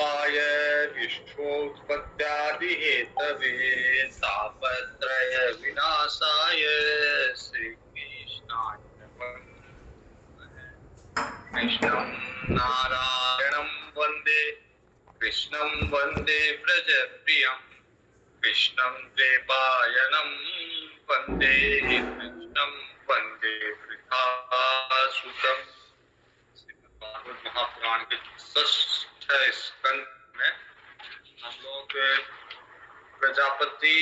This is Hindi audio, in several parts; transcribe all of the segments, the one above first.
हेतवाय विश्वोत्पत्त्यादिहेतवे तापत्रय विनाशाय श्रीकृष्णाय कृष्णं नारायणं वन्दे कृष्णं वन्दे व्रजप्रियं कृष्णं द्वैपायनं वन्दे कृष्णं वन्दे वृथासुतं। भागवत महापुराण के 6 स्कंद में हम लोग प्रजापति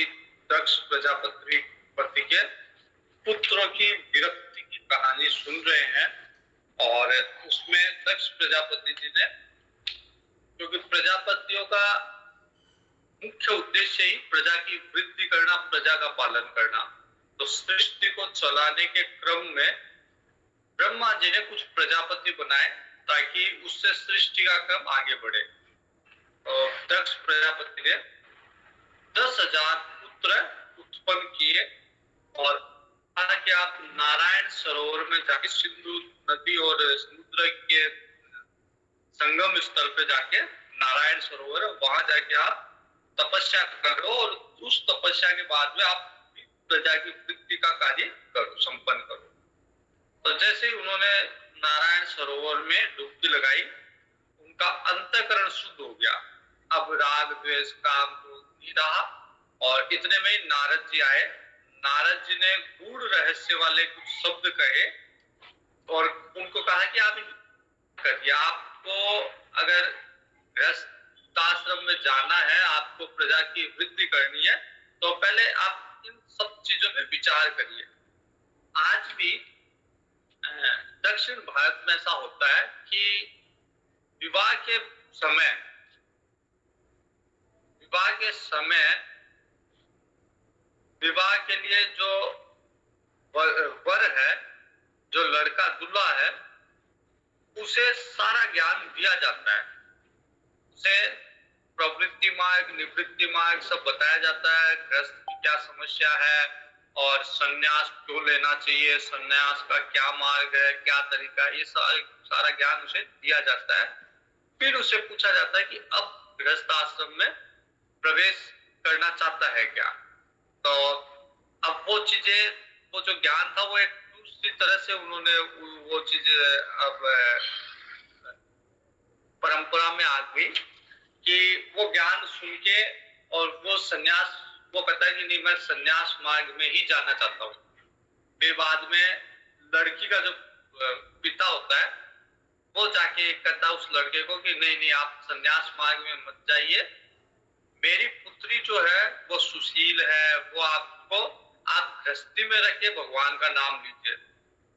दक्ष प्रजापति के पुत्रों की विरक्ति की कहानी सुन रहे हैं। और उसमें दक्ष प्रजापति जी ने, क्योंकि प्रजापतियों का मुख्य उद्देश्य ही प्रजा की वृद्धि करना, प्रजा का पालन करना, तो सृष्टि को चलाने के क्रम में ब्रह्मा जी ने कुछ प्रजापति बनाए ताकि उससे सृष्टि का क्रम आगे बढ़े। और दक्ष प्रजापति ने 10,000 पुत्र उत्पन्न किए और कहा कि आप नारायण सरोवर में जाके सिंधु नदी और समुद्र के संगम स्थल पे जाके नारायण सरोवर, वहां जाके आप तपस्या करो और उस तपस्या के बाद में आप प्रजा की वृद्धि का कार्य करो, संपन्न करो। तो जैसे ही उन्होंने नारायण सरोवर में डुबकी लगाई, उनका अंतःकरण शुद्ध हो गया। अब राग द्वेष काम क्रोध नहीं रहा। और इतने में ही नारद जी आए। नारद जी ने गूढ़ रहस्य वाले कुछ शब्द कहे और उनको कहा कि आप करिए, आपको अगर गृहस्थाश्रम में जाना है, आपको प्रजा की वृद्धि करनी है, तो पहले आप इन सब चीजों पे विचार करिए। आज भी दक्षिण भारत में ऐसा होता है कि विवाह के समय विवाह के लिए जो वर है, जो लड़का दूल्हा है, उसे सारा ज्ञान दिया जाता है। उसे प्रवृत्ति मार्ग, निवृत्ति मार्ग सब बताया जाता है, गृहस्थ की क्या समस्या है और संन्यास क्यों लेना चाहिए, संन्यास का क्या मार्ग है, क्या तरीका है, ये सारा ज्ञान उसे दिया जाता है। फिर उसे पूछा जाता है कि अब गृहस्थ आश्रम में प्रवेश करना चाहता है क्या। तो अब वो चीजें, वो जो ज्ञान था वो एक दूसरी तरह से उन्होंने वो चीजें अब परंपरा में आ गई कि वो ज्ञान सुन के और वो संन्यास, वो कहता है कि नहीं, मैं संन्यास मार्ग में ही जाना चाहता हूँ। फिर बाद में लड़की का जो पिता होता है वो जाके कहता है उस लड़के को कि नहीं नहीं, आप संन्यास मार्ग में मत जाइए, मेरी पुत्री जो है वो सुशील है, वो आपको, आप गृहस्थी में रख के भगवान का नाम लीजिए,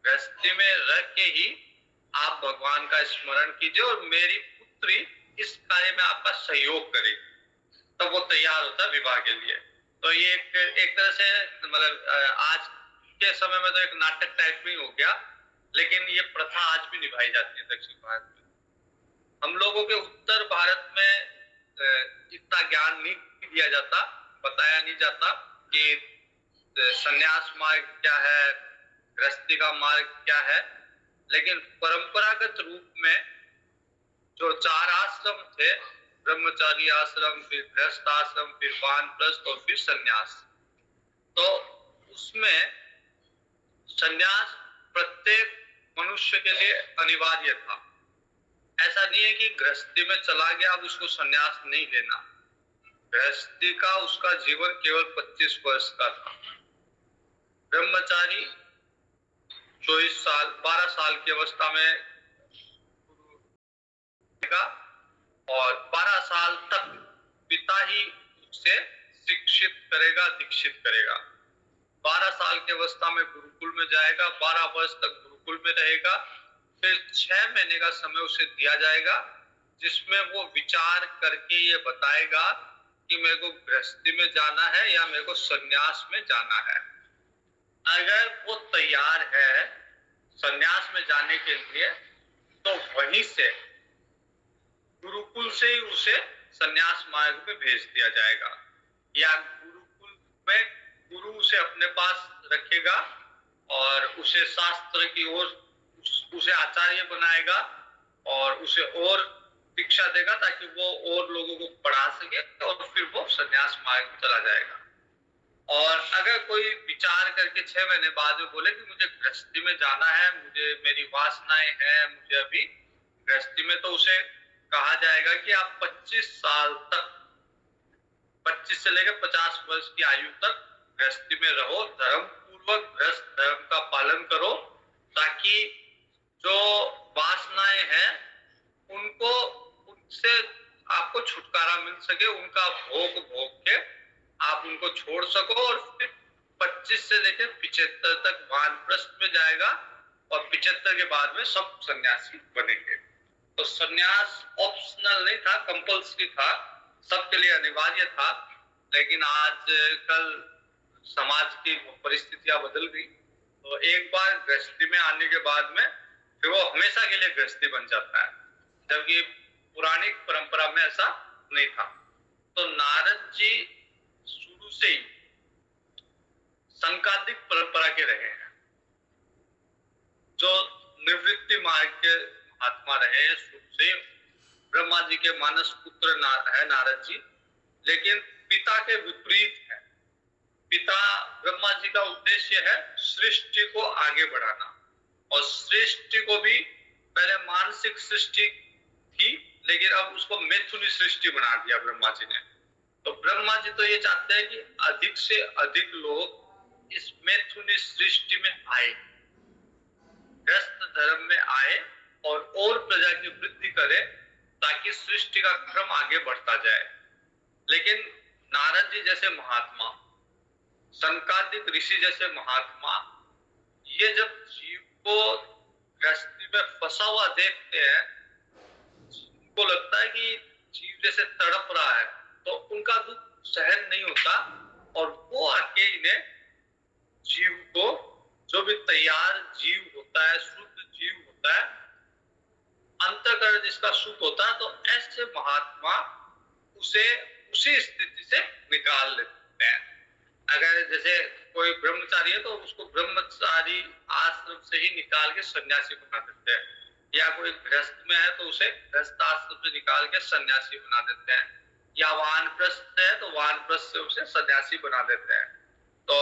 गृहस्थी में रख के ही आप भगवान का स्मरण कीजिए और मेरी पुत्री इस कार्य में आपका सहयोग करेगी। तब वो तैयार होता है विवाह के लिए। तो ये एक तरह से मतलब आज के समय में तो एक नाटक टाइप में हो गया, लेकिन ये प्रथा आज भी निभाई जाती है दक्षिण भारत में। हम लोगों के उत्तर भारत में इतना ज्ञान नहीं दिया जाता, बताया नहीं जाता कि संन्यास मार्ग क्या है, गृहस्थी का मार्ग क्या है। लेकिन परंपरागत रूप में जो 4 आश्रम थे, ब्रह्मचारी आश्रम, फिर गृहस्थ आश्रम, फिर वानप्रस्थ और फिर संन्यास, तो उसमें संन्यास प्रत्येक मनुष्य के लिए अनिवार्य था। ऐसा नहीं है कि गृहस्थी में चला गया अब उसको संन्यास नहीं लेना। गृहस्थी का उसका जीवन केवल 25 वर्ष का था। ब्रह्मचारी 12 साल की अवस्था में और 12 साल तक पिता ही उसे शिक्षित करेगा, दीक्षित करेगा। 12 साल की अवस्था में गुरुकुल में जाएगा, 12 वर्ष तक गुरुकुल में रहेगा। फिर 6 महीने का समय उसे दिया जाएगा जिसमें वो विचार करके ये बताएगा कि मेरे को गृहस्थी में जाना है या मेरे को संन्यास में जाना है। अगर वो तैयार है संन्यास में जाने के लिए, तो वहीं से गुरुकुल से ही उसे संन्यास मार्ग में भेज दिया जाएगा, या गुरुकुल में गुरु उसे अपने पास रखेगा और उसे शास्त्र की ओर, उसे आचार्य बनाएगा और उसे और दीक्षा देगा ताकि वो और लोगों को पढ़ा सके और फिर वो संन्यास मार्ग में चला जाएगा। और अगर कोई विचार करके 6 महीने बाद में बोले कि मुझे गृहस्थी में जाना है, मुझे मेरी वासनाएं हैं, मुझे अभी गृहस्थी में, तो उसे कहा जाएगा कि आप 25 साल तक, 25 से लेकर 50 वर्ष की आयु तक गृहस्थी में रहो, धर्म पूर्वक गृहस्थ धर्म का पालन करो, ताकि जो वासनाएं हैं उनको, उनसे आपको छुटकारा मिल सके, उनका भोग भोग के आप उनको छोड़ सको। और फिर 25 से लेकर 75 तक वानप्रस्थ में जाएगा और 75 के बाद में सब सन्यासी बनेंगे। तो सन्यास ऑप्शनल नहीं था, कंपल्सरी था, सबके लिए अनिवार्य था। लेकिन आज कल समाज की परिस्थितियां बदल गई, तो एक बार गृहस्थी में आने के बाद में फिर वो हमेशा के लिए गृहस्थी बन जाता है, जबकि पुरानी परंपरा में ऐसा नहीं था। तो नारद जी शुरू से ही संकादिक परंपरा के रहे हैं, जो निवृत्ति मार्ग के महात्मा रहे हैं शुरू से। ब्रह्मा जी के मानस पुत्र है नारद जी, लेकिन पिता के विपरीत है। पिता ब्रह्मा जी का उद्देश्य है सृष्टि को आगे बढ़ाना, और सृष्टि को भी पहले मानसिक सृष्टि थी, लेकिन अब उसको मैथुनी सृष्टि बना दिया ब्रह्मा जी ने। तो ब्रह्मा जी तो ये चाहते हैं कि अधिक से अधिक लोग इस मैथुनी सृष्टि में आए, गृहस्थ धर्म में आए और प्रजा की वृद्धि करे, ताकि सृष्टि का क्रम आगे बढ़ता जाए। लेकिन नारद जी जैसे महात्मा, संकादिक ऋषि जैसे महात्मा, ये जब जीव को गृहस्थी में फंसा हुआ देखते हैं, उनको लगता है कि जीव जैसे तड़प रहा है, तो उनका दुख सहन नहीं होता, और वो आके इन्हें जीव को, जो भी तैयार जीव होता है, शुद्ध जीव होता है, अंतःकरण जिसका शुद्ध होता है, तो ऐसे महात्मा उसे उसी स्थिति से निकाल लेते हैं। अगर जैसे कोई ब्रह्मचारी है तो उसको ब्रह्मचारी आश्रम से ही निकाल के सन्यासी बना देते हैं, या कोई गृहस्थ में है तो उसे गृहस्थ आश्रम से निकाल के सन्यासी बना देते हैं, या वानप्रस्थ है तो वानप्रस्थ से उसे सन्यासी बना देते हैं। तो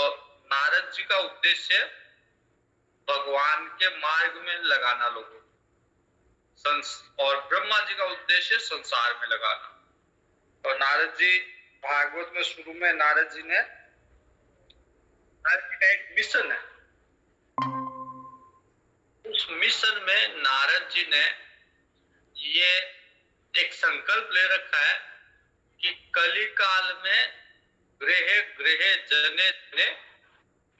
नारद जी का उद्देश्य भगवान के मार्ग में लगाना लोगों, और ब्रह्मा जी का उद्देश्य संसार में लगाना। और नारद जी, भागवत में शुरू में नारद जी का एक मिशन है, उस मिशन में नारद जी ने ये एक संकल्प ले रखा है कि कली काल में गृह गृह जने जने,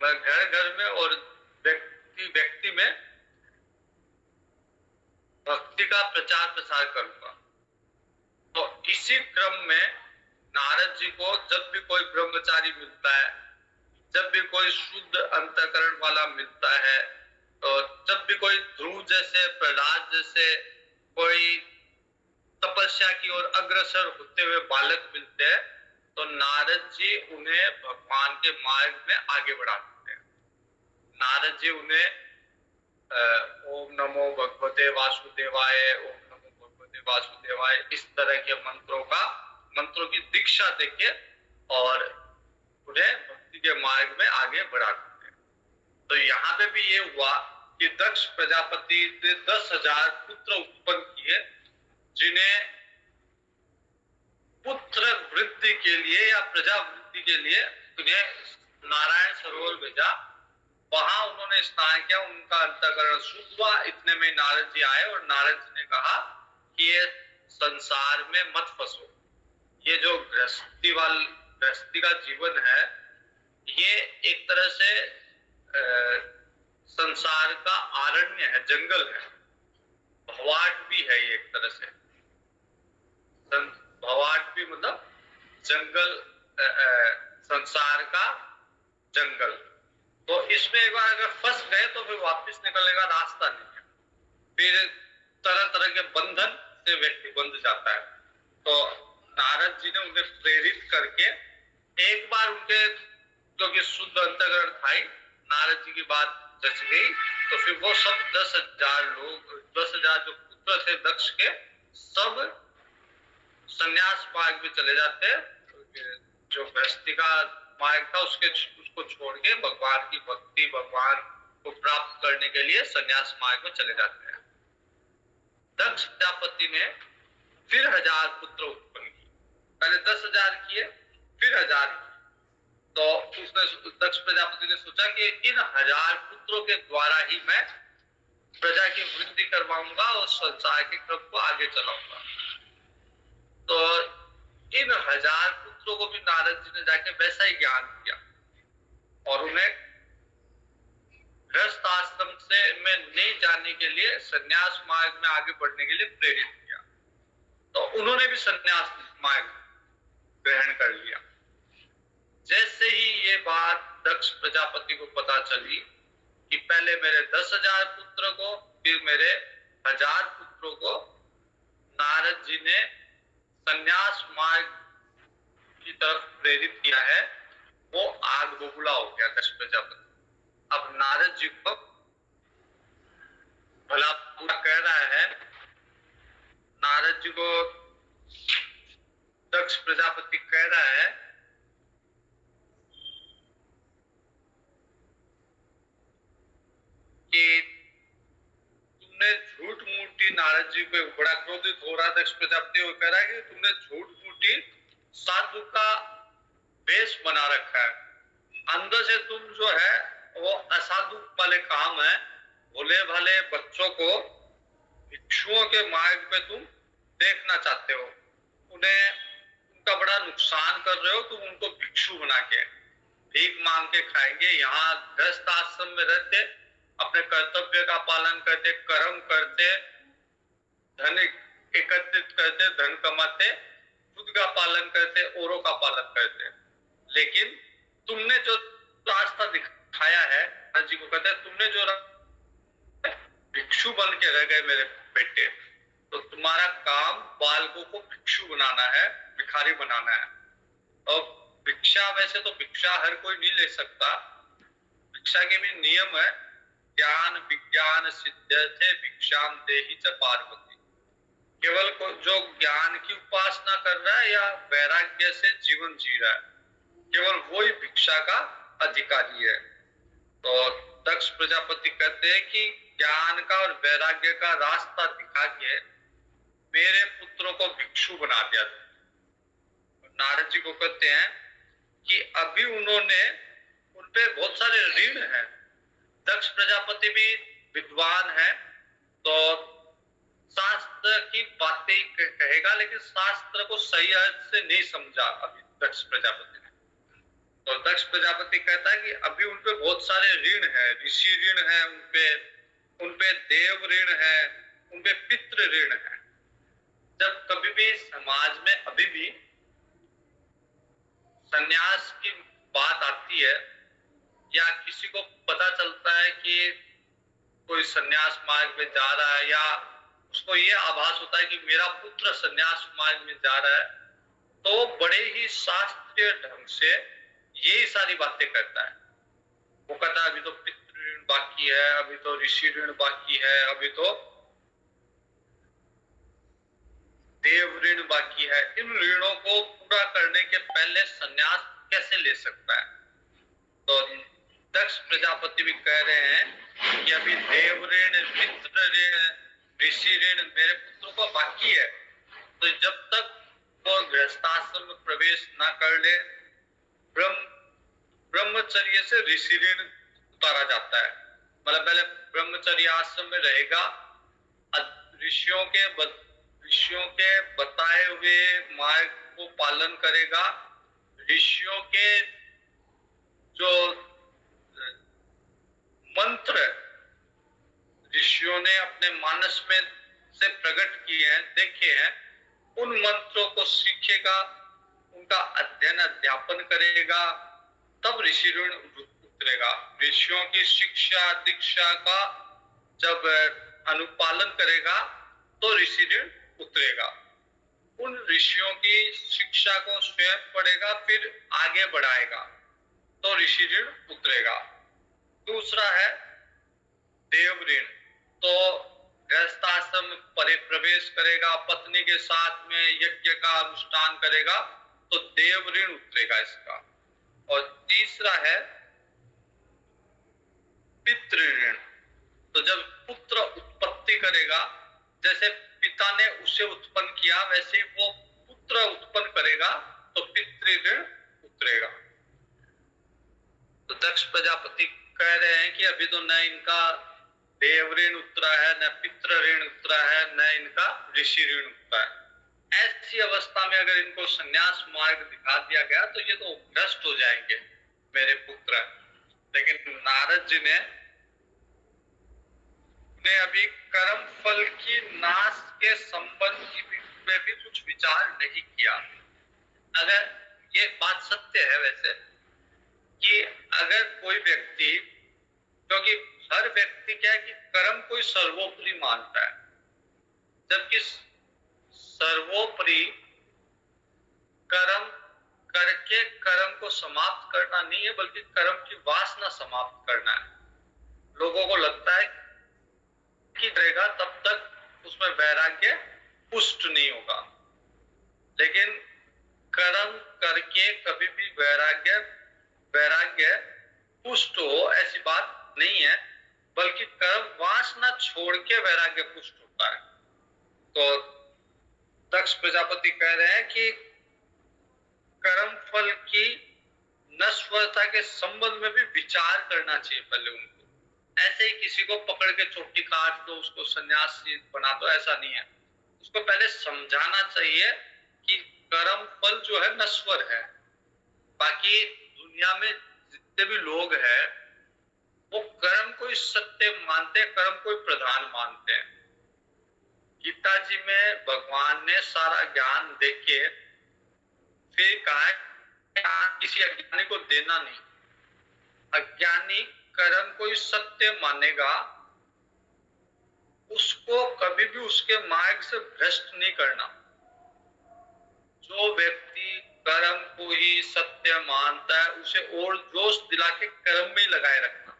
मैं घर घर में और व्यक्ति व्यक्ति में भक्ति का प्रचार प्रसार करूंगा। तो इसी क्रम में नारद जी को जब भी कोई ब्रह्मचारी मिलता है, जब भी कोई शुद्ध अंतःकरण वाला मिलता है, तो जब भी कोई ध्रुव जैसे, प्रहलाद जैसे कोई तपस्या की ओर अग्रसर होते हुए बालक मिलते हैं, तो नारद जी उन्हें भगवान के मार्ग में आगे बढ़ा देते हैं। नारद जी उन्हें ओम नमो भगवते वासुदेवाय, ओम नमो भगवते वासुदेवाय, इस तरह के मंत्रों की दीक्षा देके और उन्हें भक्ति के मार्ग में आगे बढ़ा देते हैं। तो यहाँ पे भी ये हुआ कि दक्ष प्रजापति ने 10,000 पुत्र उत्पन्न किए, जिन्हें पुत्र वृद्धि के लिए या प्रजा वृद्धि के लिए उन्हें नारायण सरोवर भेजा। वहां उन्होंने स्नान किया, उनका अंतःकरण शुद्ध हुआ। इतने में नारद जी आए और नारद जी ने कहा कि ये संसार में मत फंसो, ये जो गृहस्थी का जीवन है, ये एक तरह से संसार का आरण्य है, जंगल है, भवाट भी है ये एक तरह से। भवाट भी मतलब जंगल, संसार का जंगल। तो इसमें एक बार अगर फंस गए तो फिर वापस निकलने का रास्ता नहीं है, फिर तरह तरह के बंधन से व्यक्ति बंध जाता है। तो नारद जी ने उन्हें प्रेरित करके एक बार उनके, क्योंकि शुद्ध अंतःकरण था ही, नारद जी की बात जच गई, तो फिर वो सब 10,000 लोग, 10,000 जो पुत्र थे दक्ष के, सब संन्यास मार्ग में चले जाते, जो गृहस्थी का मार्ग था उसको छोड़ के भगवान की भक्ति, भगवान को प्राप्त करने के लिए संन्यास मार्ग में चले जाते हैं। दक्ष प्रजापति ने फिर 1000 पुत्र उत्पन्न किए। पहले 10,000 किए, फिर 1000 किए। तो उसने, दक्ष प्रजापति ने सोचा कि इन 1000 पुत्रों के द्वारा ही मैं प्रजा की वृद्धि करवाऊंगा और संसार के क्रम को आगे चलाऊंगा। तो इन 1000 पुत्रों को भी नारद जी ने जाके वैसा ही ज्ञान दिया और उन्हें गृहस्थ आश्रम से में नहीं जाने के लिए, संन्यास मार्ग में आगे बढ़ने के लिए प्रेरित किया। तो उन्होंने भी संन्यास मार्ग ग्रहण कर लिया। जैसे ही ये बात दक्ष प्रजापति को पता चली कि पहले मेरे 10,000 पुत्र को, फिर मेरे 1000 पुत्रों को नारद जी ने संन्यास मार्ग की तरफ प्रेरित किया है, वो आग बबूला हो गया दक्ष प्रजापति। अब नारद जी को भला पूरा कह रहा है, नारद जी को दक्ष प्रजापति कह रहा है कि तुमने झूठ मूठी, नारद जी पे बड़ा क्रोधित हो रहा दक्ष प्रजापति, वो कह रहा है कि तुमने झूठ मूठी साधु का वेश बना रखा है, अंदर से तुम जो है वो असाधु वाले काम है, भोले भाले बच्चों को भिक्षुओं के मार्ग पे तुम देखना चाहते हो, उन्हें उनका बड़ा नुकसान कर रहे हो, तुम उनको भिक्षु बना के भीख मांग के खाएंगे। यहाँ गृहस्थ आश्रम में रहते, अपने कर्तव्य का पालन करते, कर्म करते, धन एकत्रित करते, धन कमाते, खुद का पालन करते, औरों का पालन करते, लेकिन तुमने जो रास्ता दिखाया है, जी को कहते हैं, तुमने जो भिक्षु बन के रह गए मेरे बेटे, तो तुम्हारा काम बालकों को भिक्षु बनाना है, भिखारी बनाना है। और भिक्षा, वैसे तो भिक्षा हर कोई नहीं ले सकता, भिक्षा के भी नियम है, ज्ञान विज्ञान सिद्ध्यर्थे भिक्षाम देहि च पार्वती। केवल जो ज्ञान की उपासना कर रहा है या वैराग्य से जीवन जी रहा है, केवल वही भिक्षा का अधिकारी है। तो दक्ष प्रजापति कहते हैं कि ज्ञान का और वैराग्य का रास्ता दिखा के मेरे पुत्रों को भिक्षु बना दिया। नारद जी को कहते हैं कि अभी उन्होंने, उनपे बहुत सारे ऋण हैं, दक्ष प्रजापति भी विद्वान है, तो शास्त्र की बातें कहेगा, लेकिन शास्त्र को सही अर्थ से नहीं समझा अभी दक्ष प्रजापति ने। तो दक्ष प्रजापति कहता है कि अभी उनपे बहुत सारे ऋण है, ऋषि ऋण है, उनपे देव ऋण है, उनपे पितृ ऋण है। जब कभी भी समाज में अभी भी संन्यास की बात आती है या किसी को पता चलता है कि कोई संन्यास मार्ग में जा रहा है, या उसको ये आभास होता है कि मेरा पुत्र संन्यास मार्ग में जा रहा है, तो बड़े ही शास्त्रीय ढंग से यही सारी बातें करता है। वो कहता है अभी तो पितृ ऋण बाकी है, अभी तो ऋषि ऋण बाकी है, अभी तो देव ऋण बाकी है। इन ऋणों को पूरा करने के पहले संन्यास कैसे ले सकता है? तो दक्ष प्रजापति भी कह रहे हैं कि अभी देव ऋण, पितृ ऋण, ऋषि ऋण मेरे पुत्रों को बाकी है। तो जब तक वो गृहस्थाश्रम में प्रवेश ना कर ले, ब्रह्मचर्य से ऋषि ऋण उतारा जाता है। मतलब पहले ब्रह्मचर्य आश्रम में रहेगा, ऋषियों के बताए हुए मार्ग को पालन करेगा, ऋषियों के जो मंत्र ऋषियों ने अपने मानस में से प्रकट किए हैं, देखे हैं, उन मंत्रों को सीखेगा, उनका अध्ययन अध्यापन करेगा, तब ऋषि ऋण उतरेगा। ऋषियों की शिक्षा दीक्षा का जब अनुपालन करेगा तो ऋषि ऋण उतरेगा। उन ऋषियों की शिक्षा को स्वयं पढ़ेगा, फिर आगे बढ़ाएगा तो ऋषि ऋण उतरेगा। दूसरा है देव ऋण। तो गृहस्थाश्रम में प्रवेश करेगा, पत्नी के साथ में यज्ञ का अनुष्ठान करेगा, तो देव ऋण उतरेगा इसका। और तीसरा है पितृ ऋण। तो जब पुत्र उत्पत्ति करेगा, जैसे पिता ने उसे उत्पन्न किया वैसे ही वो पुत्र उत्पन्न करेगा, तो पितृ ऋण उतरेगा। तो दक्ष प्रजापति कह रहे हैं कि अभी तो न इनका देव ऋण उतरा है, न पितृ ऋण उतरा है, न इनका ऋषि ऋण उतरा है। ऐसी अवस्था में अगर इनको संन्यास मार्ग दिखा दिया गया तो ये तो भ्रष्ट हो जाएंगे मेरे पुत्र। लेकिन नारद जी ने अभी कर्म फल की नाश के संबंध में भी कुछ विचार नहीं किया। अगर ये बात सत्य है वैसे कि अगर कोई व्यक्ति, क्योंकि हर व्यक्ति क्या है कि कर्म कोई सर्वोपरि मानता है, जबकि सर्वोपरि कर्म करके कर्म को समाप्त करना नहीं है, बल्कि कर्म की वासना समाप्त करना है। लोगों को लगता है कि रहेगा तब तक उसमें वैराग्य पुष्ट नहीं होगा, लेकिन कर्म करके कभी भी वैराग्य पुष्ट हो ऐसी बात नहीं है, बल्कि कर्म वासना छोड़ के वैराग्य पुष्ट होता है। तो दक्ष प्रजापति कह रहे हैं कि कर्म फल की नश्वरता के संबंध में भी विचार करना चाहिए पहले उनको। ऐसे ही किसी को पकड़ के चोटी काट दो, उसको सन्यासी बना दो, ऐसा नहीं है। उसको पहले समझाना चाहिए कि कर्म फल जो है नश्वर है। बाकी दुनिया में जितने भी लोग हैं वो कर्म को ही सत्य मानते हैं, कर्म को ही प्रधान मानते हैं। गीता जी में भगवान ने सारा ज्ञान देके फिर कहा किसी अज्ञानी को देना नहीं। अज्ञानी कर्म को ही सत्य मानेगा, उसको कभी भी उसके मार्ग से भ्रष्ट नहीं करना। जो व्यक्ति कर्म को ही सत्य मानता है उसे और जोश दिला के कर्म में लगाए रखना।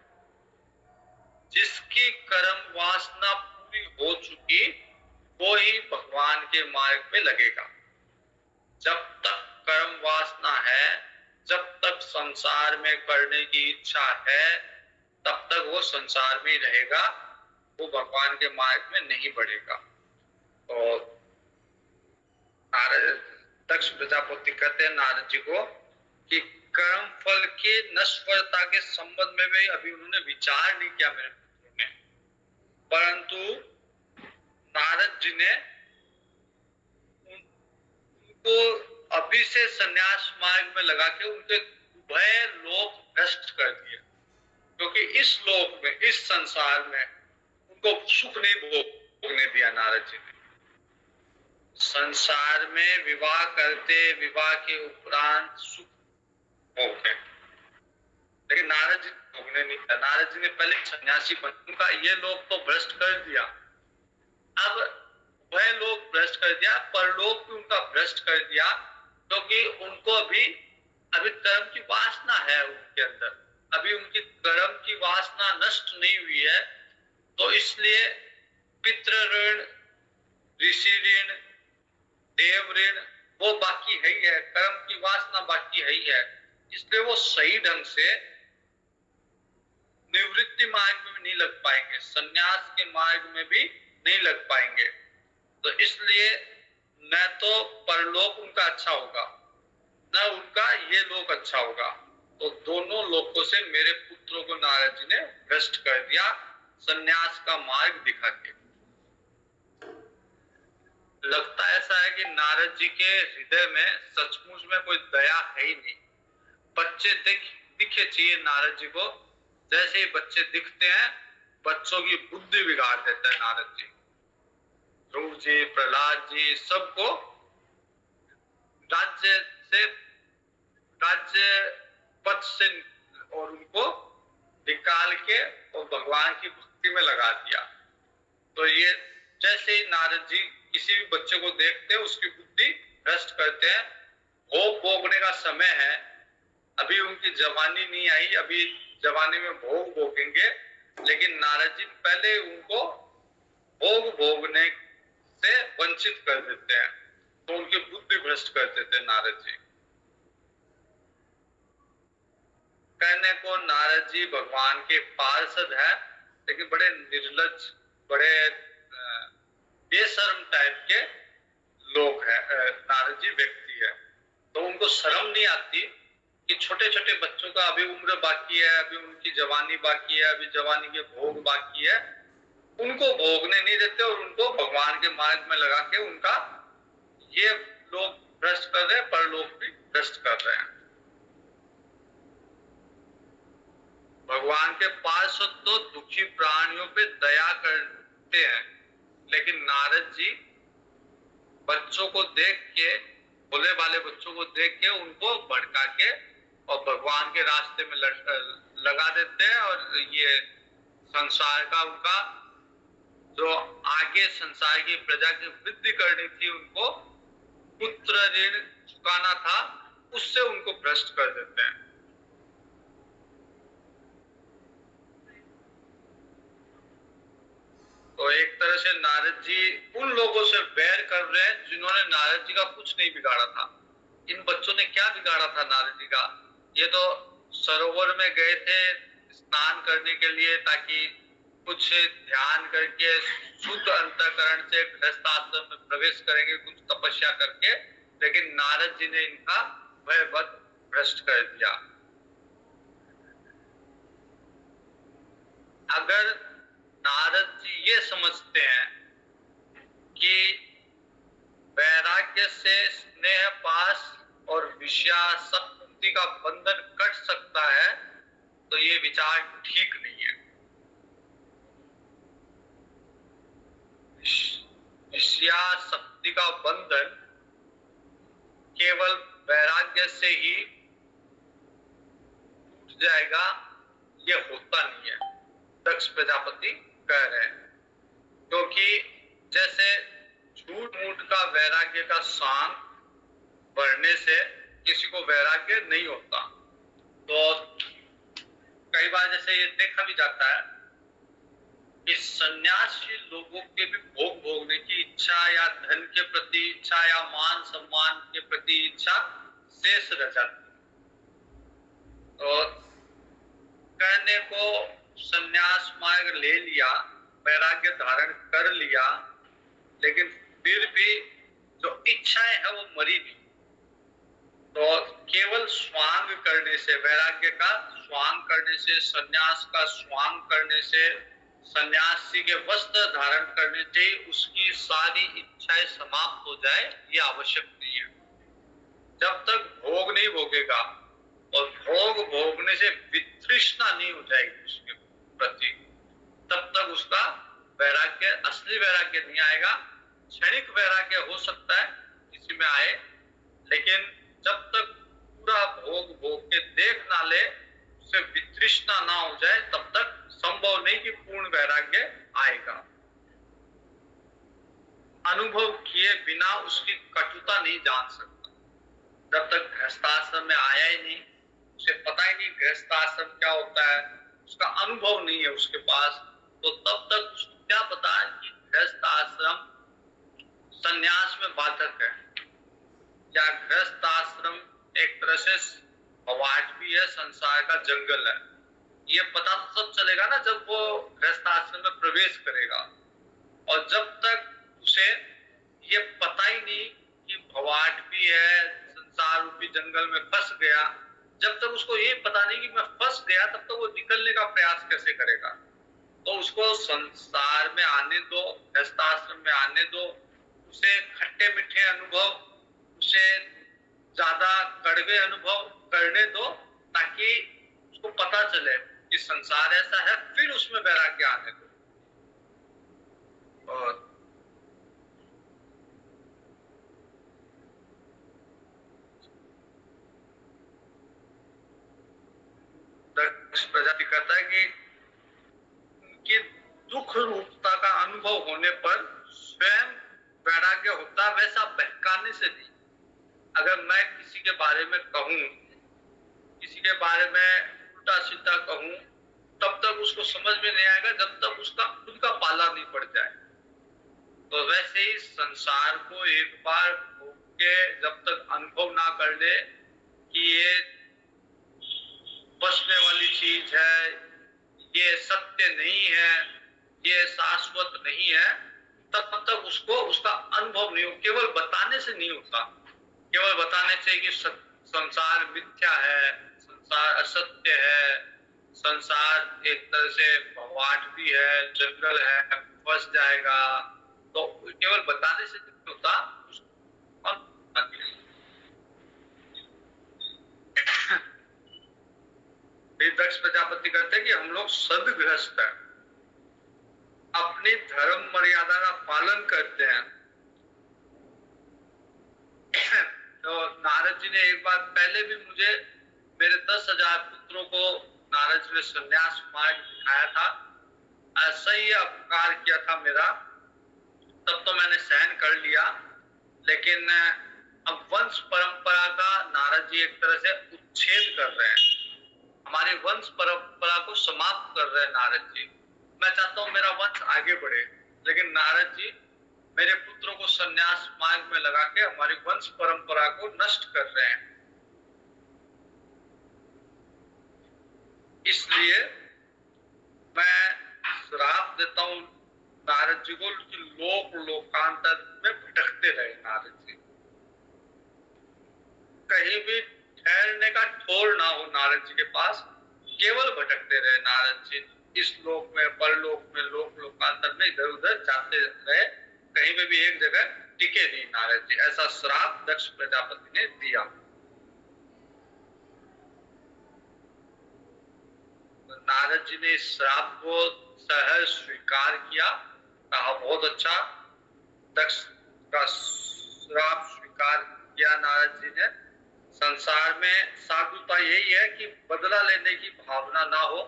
जिसकी कर्म वासना पूरी हो चुकी वो ही भगवान के मार्ग में लगेगा। जब तक कर्म वासना है, जब तक संसार में करने की इच्छा है, तब तक वो संसार में ही रहेगा, वो भगवान के मार्ग में नहीं बढ़ेगा। तो दक्ष प्रजापति कहते हैं नारद जी को कि कर्म फल के नश्वरता के संबंध में भी अभी उन्होंने विचार नहीं किया मेरे पुत्रों ने, परंतु नारद जी ने उनको अभी से संन्यास मार्ग में लगा के उनके उभय लोक भ्रष्ट कर दिए। क्योंकि इस लोक में, इस संसार में उनको सुख नहीं भोगने दिया नारद जी ने। संसार में विवाह करते, विवाह के उपरांत सुख भोगते, लेकिन नारद जी भोगने नहीं दिया। नारद जी ने पहले सन्यासी बन, उनका ये लोक तो भ्रष्ट कर दिया, अब वह लोग भ्रष्ट कर दिया, परलोक भी उनका भ्रष्ट कर दिया, क्योंकि उनको अभी कर्म की वासना है उनके अंदर, अभी उनकी कर्म की वासना नष्ट नहीं हुई है। तो इसलिए पितृ ऋण, ऋषि ऋण, देव ऋण वो बाकी है ही है, कर्म की वासना बाकी है ही है। इसलिए वो सही ढंग से निवृत्ति मार्ग में भी नहीं लग पाएंगे, संन्यास के मार्ग में भी नहीं लग पाएंगे। तो इसलिए न तो परलोक उनका अच्छा होगा, न उनका ये लोक अच्छा होगा। तो दोनों लोकों से मेरे पुत्रों को नारद जी ने भ्रष्ट कर दिया संन्यास का मार्ग दिखा के। लगता ऐसा है कि नारद जी के हृदय में सचमुच में कोई दया है ही नहीं। बच्चे दिखे चाहिए नारद जी को, जैसे ही बच्चे दिखते हैं बच्चों की बुद्धि बिगाड़ देता है नारद जी। ध्रुव जी, प्रहलाद जी, सबको राज्य पद से और उनको निकाल के और भगवान की भक्ति में लगा दिया। तो ये जैसे ही नारद जी किसी भी बच्चे को देखते हैं उसकी बुद्धि भ्रष्ट करते हैं। भोग भोगने का समय है, अभी उनकी जवानी नहीं आई, अभी जवानी में भोग भोगेंगे, लेकिन नारद जी पहले उनको भोग भोगने से वंचित कर देते हैं। तो उनकी बुद्धि भ्रष्ट कर देते हैं नारद जी। कहने को नारद जी भगवान के पार्षद हैं, लेकिन बड़े निर्लज, बड़े बेशर्म टाइप के लोग हैं। नारद जी व्यक्ति है, तो उनको शर्म नहीं आती कि छोटे छोटे बच्चों का अभी उम्र बाकी है, अभी उनकी जवानी बाकी है, अभी जवानी के भोग बाकी है, उनको भोगने नहीं देते और उनको भगवान के मार्ग में लगा के उनका ये लोग भ्रष्ट कर रहे हैं, परलोक भी भ्रष्ट कर रहे हैं। भगवान के पास तो दुखी प्राणियों पे दया करते हैं, लेकिन नारद जी बच्चों को देख के, भोले वाले बच्चों को देख के उनको भड़का के और भगवान के रास्ते में लगा देते हैं। और ये संसार का उनका जो आगे संसार की प्रजा की वृद्धि करनी थी, उनको पुत्र ऋण चुकाना था, उससे उनको भ्रष्ट कर देते हैं। तो एक तरह से नारद जी उन लोगों से बैर कर रहे हैं जिन्होंने नारद जी का कुछ नहीं बिगाड़ा था। इन बच्चों ने क्या बिगाड़ा था नारद जी का? ये तो सरोवर में गए थे स्नान करने के लिए, ताकि कुछ ध्यान करके शुद्ध अंतःकरण से गृहस्थ आश्रम में प्रवेश करेंगे, कुछ तपस्या करके, लेकिन नारद जी ने इनका भयवत भ्रष्ट कर दिया। अगर नारद जी ये समझते हैं कि वैराग्य से स्नेह पास और विषयासक्ति का बंधन कट सकता है, तो ये विचार ठीक नहीं है। विषयासक्ति का बंधन केवल वैराग्य से ही टूट जाएगा, ये होता नहीं है, दक्ष प्रजापति कह रहे हैं। क्योंकि जैसे झूठ मूठ का वैराग्य का सांग बढ़ने से किसी को वैराग्य नहीं होता। तो कई बार जैसे ये देखा भी जाता है कि सन्यासी लोगों के भी भोग भोगने की इच्छा, या धन के प्रति इच्छा, या मान सम्मान के प्रति इच्छा शेष रह जाती है। तो कहने को सन्यास मार्ग ले लिया, वैराग्य धारण कर लिया, लेकिन फिर भी जो इच्छाएं है वो मरी नहीं। तो केवल स्वांग करने से, वैराग्य का स्वांग करने से, सन्यास का स्वांग करने से, सन्यासी के वस्त्र धारण करने से उसकी सारी इच्छाएं समाप्त हो जाए, ये आवश्यक नहीं है। जब तक भोग नहीं भोगेगा और भोग भोगने से वितृष्णा नहीं हो जाएगी उसके प्रति, तब तक उसका वैराग्य, असली वैराग्य नहीं आएगा। क्षणिक वैराग्य हो सकता है किसी में आए, लेकिन जब तक पूरा भोग भोग के देख ना ले, उसे वितृष्णा ना हो जाए, तब तक संभव नहीं कि पूर्ण वैराग्य आएगा। अनुभव किए बिना उसकी कटुता नहीं जान सकता। जब तक गृहस्थाश्रम में आया ही नहीं, उसे पता ही नहीं गृहस्थाश्रम क्या होता है, उसका अनुभव नहीं है उसके पास, तो तब तक उसको क्या पता है कि गृहस्थाश्रम संन्यास में बाधक है, या गृहस्थाश्रम एक तरह से भवाट भी है, संसार का जंगल है। ये पता तो तब चलेगा ना जब वो गृहस्थाश्रम में प्रवेश करेगा। और जब तक उसे ये पता ही नहीं कि भवाट भी है, संसार रूपी जंगल में फंस गया, जब तक उसको ये पता नहीं कि मैं फंस गया, तब तक वो निकलने का प्रयास कैसे करेगा? तो उसको संसार में आने दो, गृहस्थाश्रम में आने दो, उसे खट्टे मीठे अनुभव, उसे ज्यादा कड़वे अनुभव करने दो, ताकि उसको पता चले कि संसार ऐसा है, फिर उसमें वैराग्य आने दो। और दक्ष प्रजापति कहता है कि उनकी दुख रूपता का अनुभव होने पर स्वयं वैराग्य होता, वैसा बहकाने से नहीं। अगर मैं किसी के बारे में कहूं, किसी के बारे में उल्टा सीधा कहूं, तब तक उसको समझ में नहीं आएगा जब तक उसका खुद का पाला नहीं पड़ जाए। तो वैसे ही संसार को एक बार भोग के जब तक अनुभव ना कर ले कि ये बसने वाली चीज है, ये सत्य नहीं है, ये शाश्वत नहीं है, तब तक उसको उसका अनुभव नहीं हो, केवल बताने से नहीं होता। केवल बताने से कि संसार मिथ्या है, संसार असत्य है, संसार एक तरह से भवाट भी है, जंगल है, फंस जाएगा, तो केवल बताने से नहीं होता। दक्ष प्रजापति कहते हैं कि हम लोग सदगृहस्थ हैं, अपनी धर्म मर्यादा का पालन करते हैं। तो नारद जी ने एक बार पहले भी मुझे मेरे 10,000 पुत्रों को नारद जी ने संन्यास मार्ग दिखाया था, ऐसा ही अपकार किया था मेरा, तब तो मैंने सहन कर लिया। लेकिन अब वंश परंपरा का नारद जी एक तरह से उच्छेद कर रहे हैं, हमारी वंश परंपरा को समाप्त कर रहे हैं नारद जी। मैं चाहता हूं मेरा वंश आगे बढ़े, लेकिन नारद जी मेरे पुत्रों को संन्यास मार्ग में लगा के हमारी वंश परंपरा को नष्ट कर रहे हैं। इसलिए मैं श्राप देता हूं नारद जी को कि लोक लोकांतर में भटकते रहे नारद जी, कहीं भी ठहरने का ठोर ना हो नारद जी के पास, केवल भटकते रहे नारद जी, इस लोक में परलोक में लोक लोकांतर में इधर उधर जाते रहे, कहीं पे भी एक जगह टिके नहीं नारद जी। ऐसा श्राप दक्ष प्रजापति ने दिया। तो नारद जी ने इस श्राप को सहज स्वीकार किया, कहा बहुत अच्छा, दक्ष का श्राप स्वीकार किया नारद जी ने। संसार में साधुता यही है कि बदला लेने की भावना ना हो।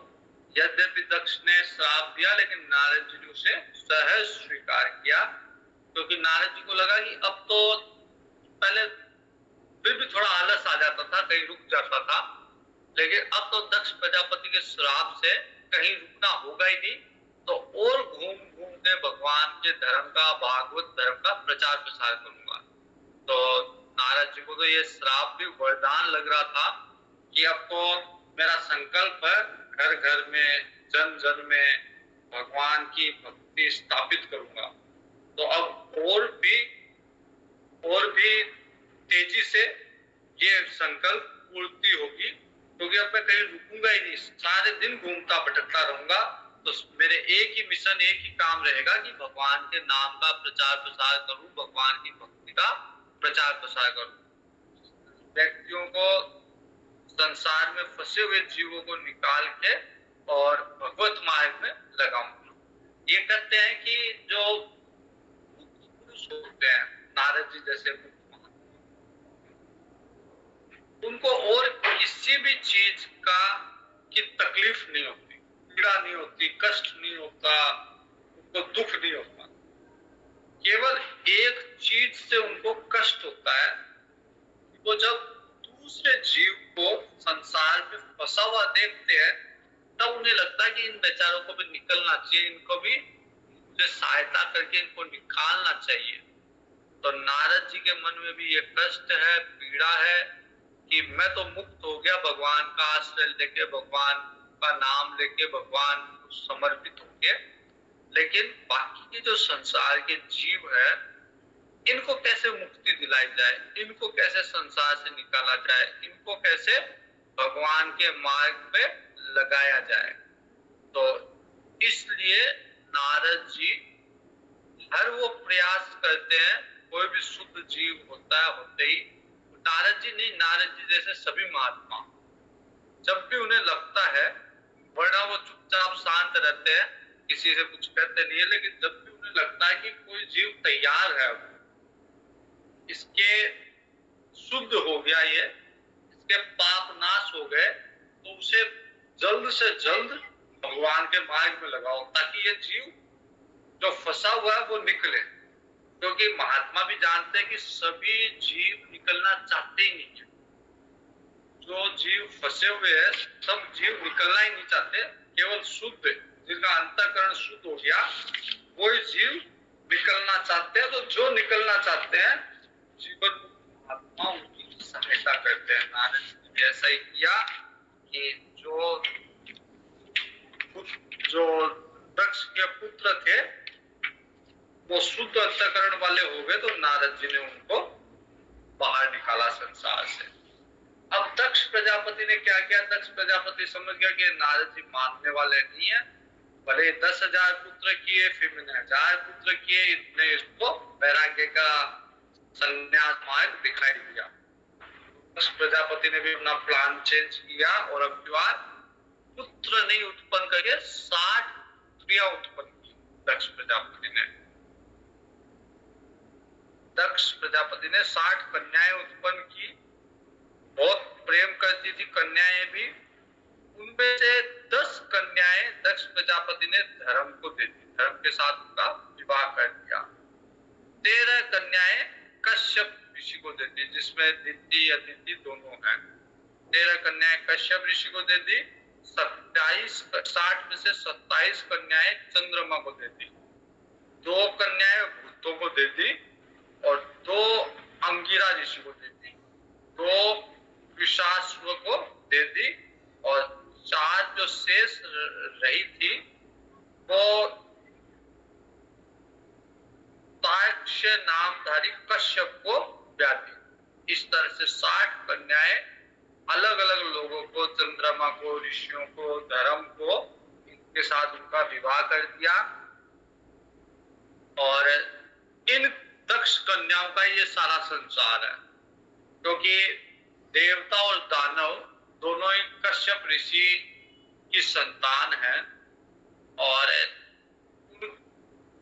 यद्यपि दक्ष ने श्राप दिया, लेकिन नारद जी ने उसे सहज स्वीकार किया, क्योंकि नारद जी को लगा कि अब तो पहले फिर भी थोड़ा आलस आ जाता था, कहीं रुक जाता था, लेकिन अब तो दक्ष प्रजापति के श्राप से कहीं रुकना होगा ही नहीं, तो और घूम घूम के भगवान के धर्म का, भागवत धर्म का प्रचार प्रसार करूंगा। तो नारद जी को तो ये श्राप भी वरदान लग रहा था कि अब तो मेरा संकल्प है घर घर में, जन जन में भगवान की भक्ति स्थापित करूंगा। तो अब और भी तेजी से ये संकल्प पूर्ति होगी, क्योंकि अब मैं कहीं रुकूंगा ही नहीं, सारे दिन घूमता भटकता रहूंगा। तो मेरे एक ही मिशन, एक ही काम रहेगा कि भगवान के नाम का प्रचार प्रसार करूं, भगवान की भक्ति का प्रचार प्रसार करूं, व्यक्तियों को, संसार में फंसे हुए जीवों को निकाल के और भगवत मार्ग में लगाऊं। ये कहते हैं कि जो पुरुष होते हैं नारद जी जैसे, उनको और किसी भी चीज का की तकलीफ नहीं होती, पीड़ा नहीं होती, कष्ट नहीं होता, उनको दुख नहीं होता। केवल एक चीज से उनको कष्ट होता है, वो जब दूसरे जीव को संसार में फंसा हुआ देखते हैं, तब उन्हें लगता है कि इन बेचारों को भी निकलना चाहिए, इनको भी सहायता करके इनको निकालना चाहिए। तो नारद जी के मन में भी ये कष्ट है, पीड़ा है कि मैं तो मुक्त हो गया भगवान का आश्रय लेके, भगवान का नाम लेके, भगवान को समर्पित हो गया, लेकिन बाकी के जो संसार के जीव है, इनको कैसे मुक्ति दिलाई जाए, इनको कैसे संसार से निकाला जाए, इनको कैसे भगवान के मार्ग पे लगाया जाए। तो इसलिए नारद जी हर वो प्रयास करते हैं, कोई भी शुद्ध जीव होता है, होते ही नारद जी नहीं, नारद जी जैसे सभी महात्मा जब भी उन्हें लगता है, वरना वो चुपचाप शांत रहते हैं, किसी से कुछ कहते नहीं है, लेकिन जब भी उन्हें लगता है कि कोई जीव तैयार है, इसके शुद्ध हो गया, ये इसके पाप नाश हो गए, तो उसे जल्द से जल्द भगवान के मार्ग में लगाओ, ताकि ये जीव जो फंसा हुआ है वो निकले। क्योंकि महात्मा भी जानते हैं कि सभी जीव निकलना चाहते ही नहीं है, जो जीव फंसे हुए हैं सब जीव निकलना ही नहीं चाहते, केवल शुद्ध, जिनका अंतःकरण शुद्ध हो गया, वही जीव निकलना चाहते हैं, तो जो निकलना चाहते हैं जीवन महात्मा उनकी सहायता करते हैं। नारद जी ने ऐसा ही किया कि जो दक्ष के पुत्र थे वो शुद्ध अंतःकरण वाले हो गए, तो नारद जी ने उनको बाहर निकाला संसार से। अब दक्ष प्रजापति ने क्या किया? दक्ष प्रजापति समझ गया कि नारद जी मानने वाले नहीं है, भले 10,000 पुत्र किए, फिर मैंने 1000 पुत्र किए, इतने इसको वैराग्य का संन्यास मार्ग दिखाई दिया। दक्ष प्रजापति ने भी अपना प्लान चेंज किया और अब की बार पुत्र नहीं उत्पन्न करके 60 स्त्रियां उत्पन्न की। दक्ष प्रजापति ने 60 कन्याएं उत्पन्न की। बहुत प्रेम करती थी कन्याएं भी। उनमें से 10 कन्याएं दक्ष प्रजापति ने धर्म को दे दी, धर्म के साथ उनका विवाह कर दिया। 13 कन्याएं कश्यप ऋषि को दे दी, जिसमें दिति अदिति दोनों हैं। 13 कन्याएं कश्यप ऋषि को दे दी। 60 में से 27 कन्याएं चंद्रमा को दे दी। 2 कन्याएं भूतों को दे दी और 2 अंगिरा ऋषि को दे दी। 2 विशाश्व को दे दी और 4 जो शेष रही थी वो तार्क्ष्य नामधारी कश्यप को ब्याह दी। इस तरह से 60 कन्याएं अलग अलग लोगों को, चंद्रमा को, ऋषियों को, धर्म को, इनके साथ उनका विवाह कर दिया। और इन दक्ष कन्याओं का ये सारा संसार है, क्योंकि देवता और दानव दोनों ही कश्यप ऋषि की संतान है। और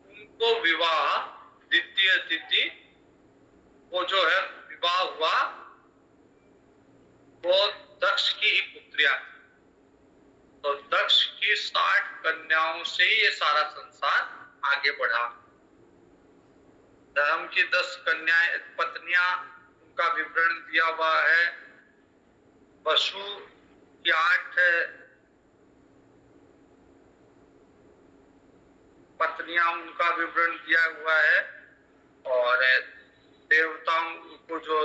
उनको विवाह द्वितीय तिथि वो जो है विवाह हुआ वो दक्ष की ही पुत्रियां थी। तो दक्ष की 60 कन्याओं से ही ये सारा संसार आगे बढ़ा। धर्म की 10 कन्याएं पत्नियां, उनका विवरण दिया हुआ है। वसु की 8 पत्नियां, उनका विवरण दिया हुआ है। और देवताओं को जो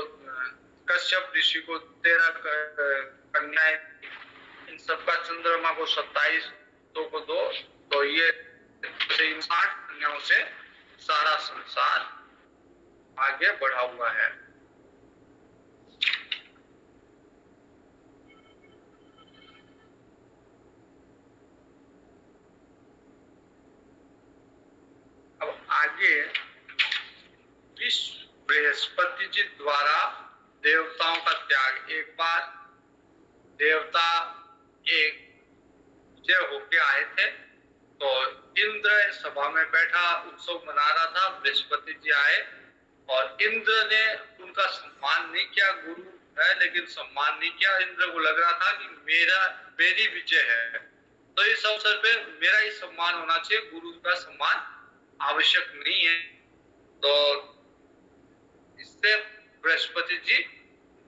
कश्यप ऋषि को 13 कन्याएं, इन सबका चंद्रमा को 27, 2 को 2, तो ये 60 कन्याओं से सारा संसार आगे बढ़ा हुआ है। अब आगे बृहस्पति जी द्वारा देवताओं का त्याग। एक बार देवता एक विजय होके आए थे, तो इंद्र सभा में बैठा उत्सव मना रहा था। बृहस्पति जी आए और इंद्र ने उनका सम्मान नहीं किया। गुरु है लेकिन सम्मान नहीं किया। इंद्र को लग रहा था कि मेरी विजय है, तो इस अवसर पे मेरा ही सम्मान होना चाहिए, गुरु का सम्मान आवश्यक नहीं है। तो इससे बृहस्पति जी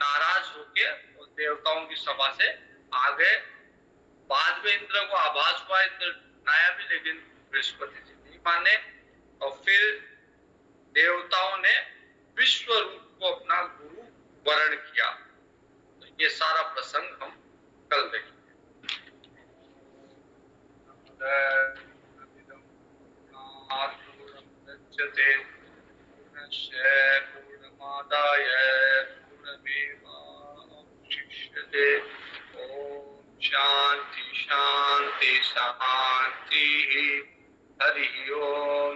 नाराज होके देवताओं की सभा से आ गए। बाद में इंद्र को आभास हुआ, इंद्र मनाया भी, लेकिन बृहस्पति जी नहीं माने। और फिर देवताओं ने विश्व रूप को अपना गुरु वर्ण किया। तो ये सारा प्रसंग हम कल देखेंगे। पूर्णमादाय पूर्णमेवावशिष्यते। ओम शांति शांति शांति। हरि ओम।